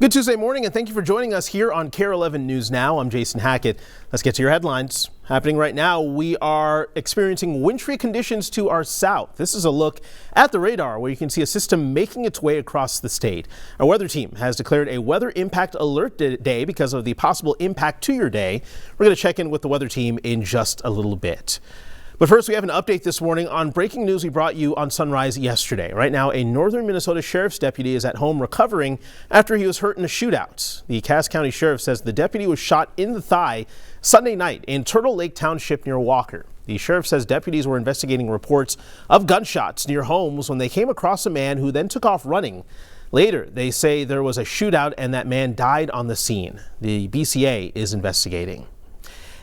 Good Tuesday morning, and thank you for joining us here on KARE 11 News Now. I'm Jason Hackett. Let's get to your headlines. Happening right now, we are experiencing wintry conditions to our south. This is a look at the radar where you can see a system making its way across the state. Our weather team has declared a weather impact alert day because of the possible impact to your day. We're going to check in with the weather team in just a little bit. But first, we have an update this morning on breaking news we brought you on Sunrise yesterday. Right now, a northern Minnesota sheriff's deputy is at home recovering after he was hurt in a shootout. The Cass County Sheriff says the deputy was shot in the thigh Sunday night in Turtle Lake Township near Walker. The sheriff says deputies were investigating reports of gunshots near homes when they came across a man who then took off running. Later, they say there was a shootout and that man died on the scene. The BCA is investigating.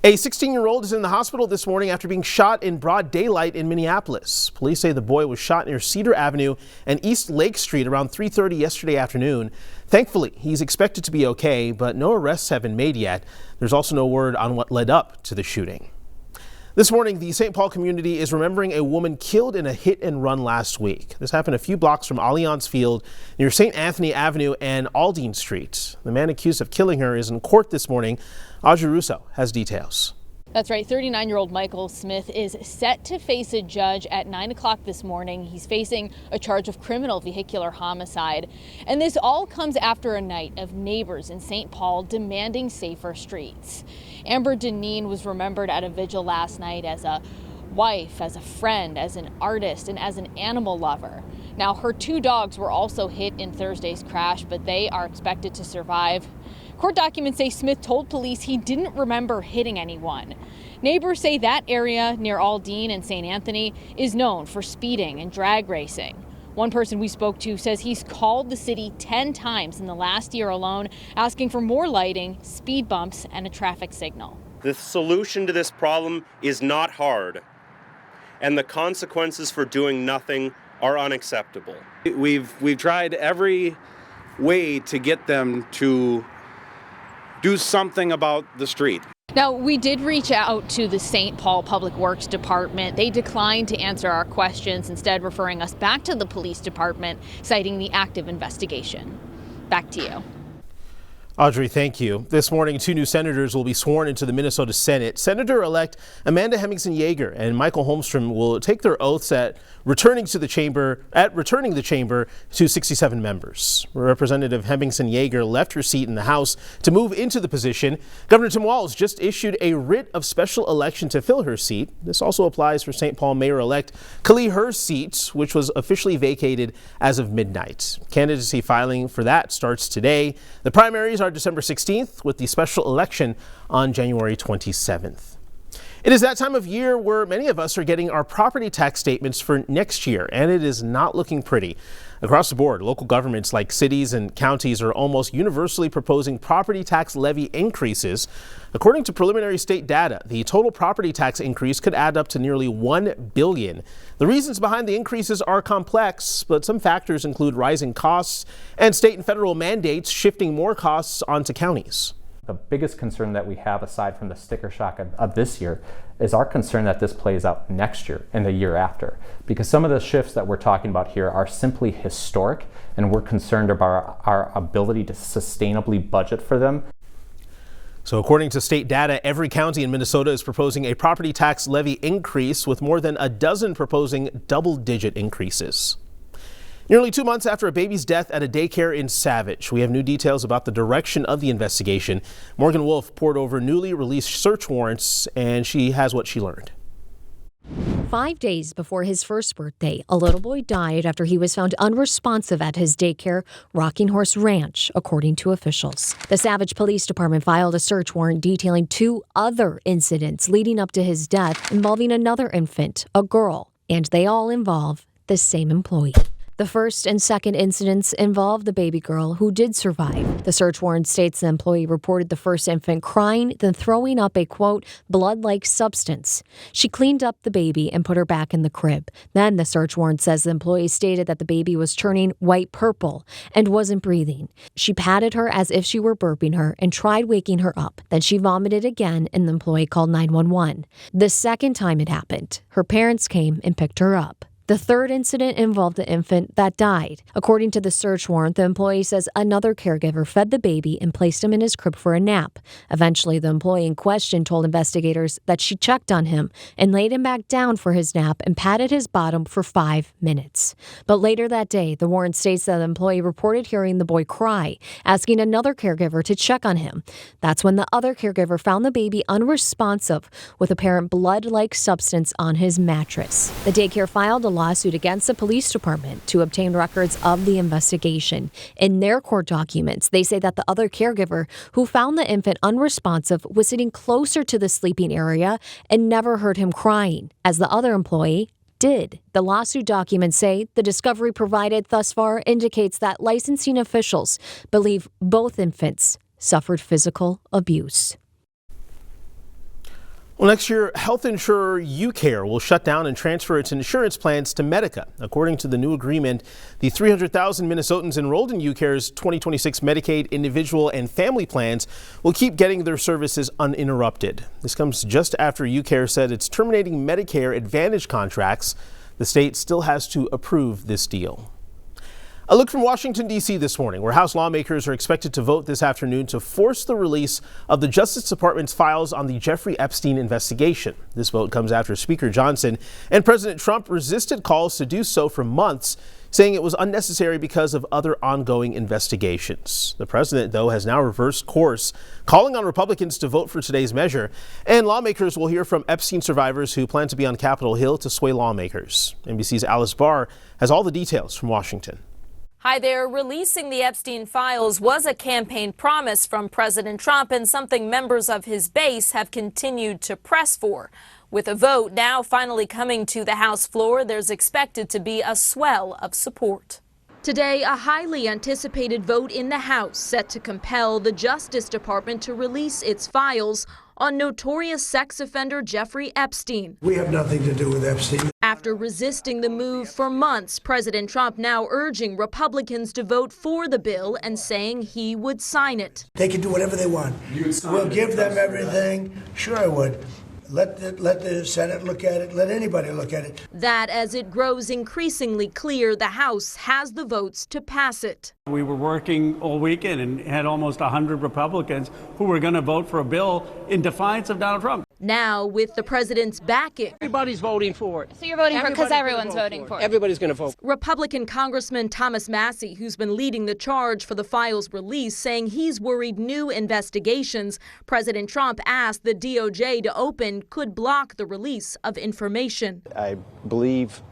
A 16-year-old is in the hospital this morning after being shot in broad daylight in Minneapolis. Police say the boy was shot near Cedar Avenue and East Lake Street around 3:30 yesterday afternoon. Thankfully, he's expected to be okay, but no arrests have been made yet. There's also no word on what led up to the shooting. This morning, the St. Paul community is remembering a woman killed in a hit and run last week. This happened a few blocks from Allianz Field near St. Anthony Avenue and Aldine Street. The man accused of killing her is in court this morning. Audrey Russo has details. That's right. 39-year-old Michael Smith is set to face a judge at 9 o'clock this morning. He's facing a charge of criminal vehicular homicide. And this all comes after a night of neighbors in St. Paul demanding safer streets. Amber Deneen was remembered at a vigil last night as a wife, as a friend, as an artist, and as an animal lover. Now, her two dogs were also hit in Thursday's crash, but they are expected to survive. Court documents say Smith told police he didn't remember hitting anyone. Neighbors say that area near Aldine and St. Anthony is known for speeding and drag racing. One person we spoke to says he's called the city 10 times in the last year alone, asking for more lighting, speed bumps, and a traffic signal. The solution to this problem is not hard, and the consequences for doing nothing are unacceptable. We've tried every way to get them to do something about the street. Now, we did reach out to the St. Paul Public Works Department. They declined to answer our questions, instead referring us back to the police department, citing the active investigation. Back to you. Audrey, thank you. This morning, two new senators will be sworn into the Minnesota Senate. Senator-elect Amanda Hemmingson Yager and Michael Holmstrom will take their oaths at returning the chamber to 67 members. Representative Hemmingson Yager left her seat in the House to move into the position. Governor Tim Walz just issued a writ of special election to fill her seat. This also applies for St. Paul Mayor-elect Kali Herr's seat, which was officially vacated as of midnight. Candidacy filing for that starts today. The primaries are December 16th, with the special election on January 27th. It is that time of year where many of us are getting our property tax statements for next year, and it is not looking pretty. Across the board, local governments like cities and counties are almost universally proposing property tax levy increases. According to preliminary state data, the total property tax increase could add up to nearly $1 billion. The reasons behind the increases are complex, but some factors include rising costs and state and federal mandates shifting more costs onto counties. The biggest concern that we have, aside from the sticker shock of this year, is our concern that this plays out next year and the year after. Because some of the shifts that we're talking about here are simply historic, and we're concerned about our ability to sustainably budget for them. So according to state data, every county in Minnesota is proposing a property tax levy increase, with more than a dozen proposing double-digit increases. Nearly 2 months after a baby's death at a daycare in Savage, we have new details about the direction of the investigation. Morgan Wolf pored over newly released search warrants, and she has what she learned. 5 days before his first birthday, a little boy died after he was found unresponsive at his daycare, Rocking Horse Ranch, according to officials. The Savage Police Department filed a search warrant detailing 2 other incidents leading up to his death involving another infant, a girl, and they all involve the same employee. The first and second incidents involved the baby girl who did survive. The search warrant states the employee reported the first infant crying, then throwing up a, quote, blood-like substance. She cleaned up the baby and put her back in the crib. Then the search warrant says the employee stated that the baby was turning white-purple and wasn't breathing. She patted her as if she were burping her and tried waking her up. Then she vomited again and the employee called 911. The second time it happened, her parents came and picked her up. The third incident involved the infant that died. According to the search warrant, the employee says another caregiver fed the baby and placed him in his crib for a nap. Eventually, the employee in question told investigators that she checked on him and laid him back down for his nap and patted his bottom for 5 minutes. But later that day, the warrant states that the employee reported hearing the boy cry, asking another caregiver to check on him. That's when the other caregiver found the baby unresponsive with apparent blood-like substance on his mattress. The daycare filed a lawsuit against the police department to obtain records of the investigation. In their court documents, they say that the other caregiver who found the infant unresponsive was sitting closer to the sleeping area and never heard him crying, as the other employee did. The lawsuit documents say the discovery provided thus far indicates that licensing officials believe both infants suffered physical abuse. Well, next year, health insurer UCare will shut down and transfer its insurance plans to Medica. According to the new agreement, the 300,000 Minnesotans enrolled in UCare's 2026 Medicaid individual and family plans will keep getting their services uninterrupted. This comes just after UCare said it's terminating Medicare Advantage contracts. The state still has to approve this deal. A look from Washington, D.C. this morning, where House lawmakers are expected to vote this afternoon to force the release of the Justice Department's files on the Jeffrey Epstein investigation. This vote comes after Speaker Johnson and President Trump resisted calls to do so for months, saying it was unnecessary because of other ongoing investigations. The president, though, has now reversed course, calling on Republicans to vote for today's measure. And lawmakers will hear from Epstein survivors who plan to be on Capitol Hill to sway lawmakers. NBC's Alice Barr has all the details from Washington. Hi there. Releasing the Epstein files was a campaign promise from President Trump and something members of his base have continued to press for. With a vote now finally coming to the House floor, there's expected to be a swell of support. Today, a highly anticipated vote in the House set to compel the Justice Department to release its files on notorious sex offender Jeffrey Epstein. We have nothing to do with Epstein. After resisting the move for months, President Trump now urging Republicans to vote for the bill and saying he would sign it. They can do whatever they want. We'll give them everything. Sure, I would. Let the Senate look at it. Let anybody look at it. That as it grows increasingly clear the House has the votes to pass it. We were working all weekend and had almost 100 Republicans who were going to vote for a bill in defiance of Donald Trump. Now, with the president's backing, everybody's voting for it. So you're voting for it because everyone's voting for it. Everybody's going to vote. Republican Congressman Thomas Massie, who's been leading the charge for the files release, saying he's worried new investigations President Trump asked the DOJ to open could block the release of information. I believe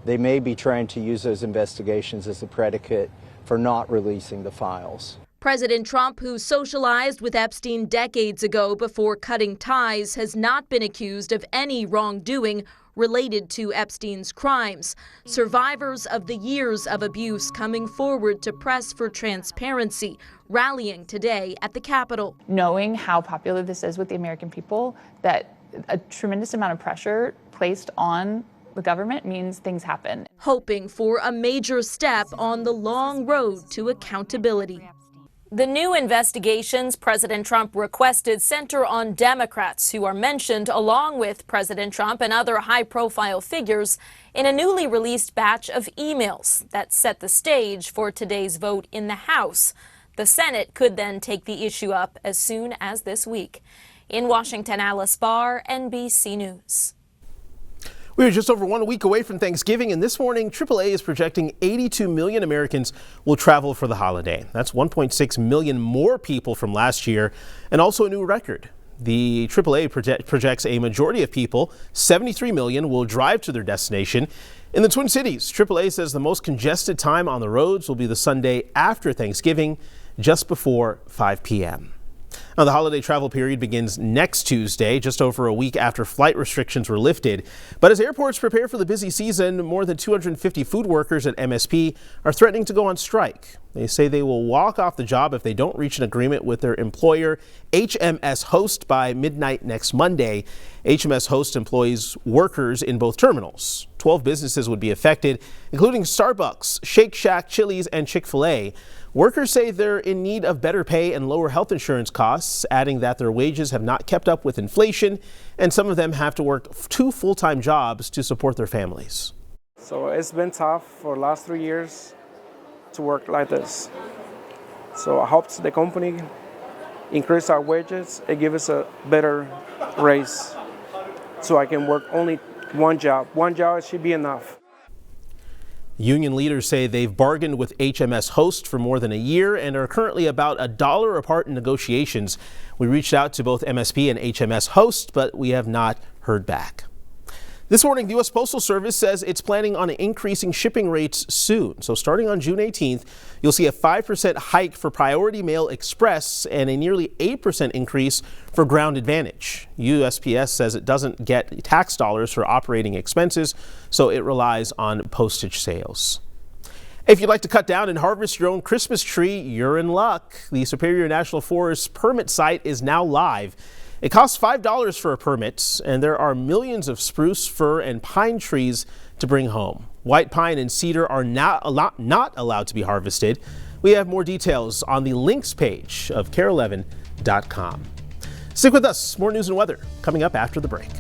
they may be trying to use those investigations as a predicate for not releasing the files. President Trump, who socialized with Epstein decades ago before cutting ties, has not been accused of any wrongdoing related to Epstein's crimes. Survivors of the years of abuse coming forward to press for transparency, rallying today at the Capitol. Knowing how popular this is with the American people, that a tremendous amount of pressure placed on the government means things happen. Hoping for a major step on the long road to accountability. The new investigations President Trump requested center on Democrats who are mentioned along with President Trump and other high-profile figures in a newly released batch of emails that set the stage for today's vote in the House. The Senate could then take the issue up as soon as this week. In Washington, Alice Barr, NBC News. We are just over 1 week away from Thanksgiving, and this morning, AAA is projecting 82 million Americans will travel for the holiday. That's 1.6 million more people from last year, and also a new record. The AAA projects a majority of people, 73 million, will drive to their destination. In the Twin Cities, AAA says the most congested time on the roads will be the Sunday after Thanksgiving, just before 5 p.m. Now, the holiday travel period begins next Tuesday, just over a week after flight restrictions were lifted. But as airports prepare for the busy season, more than 250 food workers at MSP are threatening to go on strike. They say they will walk off the job if they don't reach an agreement with their employer, HMS Host, by midnight next Monday. HMS Host employs workers in both terminals. 12 businesses would be affected, including Starbucks, Shake Shack, Chili's, and Chick-fil-A. Workers say they're in need of better pay and lower health insurance costs, adding that their wages have not kept up with inflation, and some of them have to work 2 full-time jobs to support their families. So it's been tough for the last 3 years to work like this. So I hope the company increase our wages and give us a better raise so I can work only one job. One job should be enough. Union leaders say they've bargained with HMS Host for more than a year and are currently about $1 apart in negotiations. We reached out to both MSP and HMS Host, but we have not heard back. This morning, the U.S. Postal Service says it's planning on increasing shipping rates soon. So starting on June 18th, you'll see a 5% hike for Priority Mail Express and a nearly 8% increase for Ground Advantage. USPS says it doesn't get tax dollars for operating expenses, so it relies on postage sales. If you'd like to cut down and harvest your own Christmas tree, you're in luck. The Superior National Forest permit site is now live. It costs $5 for a permit, and there are millions of spruce, fir, and pine trees to bring home. White pine and cedar are not allowed to be harvested. We have more details on the links page of KARE11.com. Stick with us. More news and weather coming up after the break.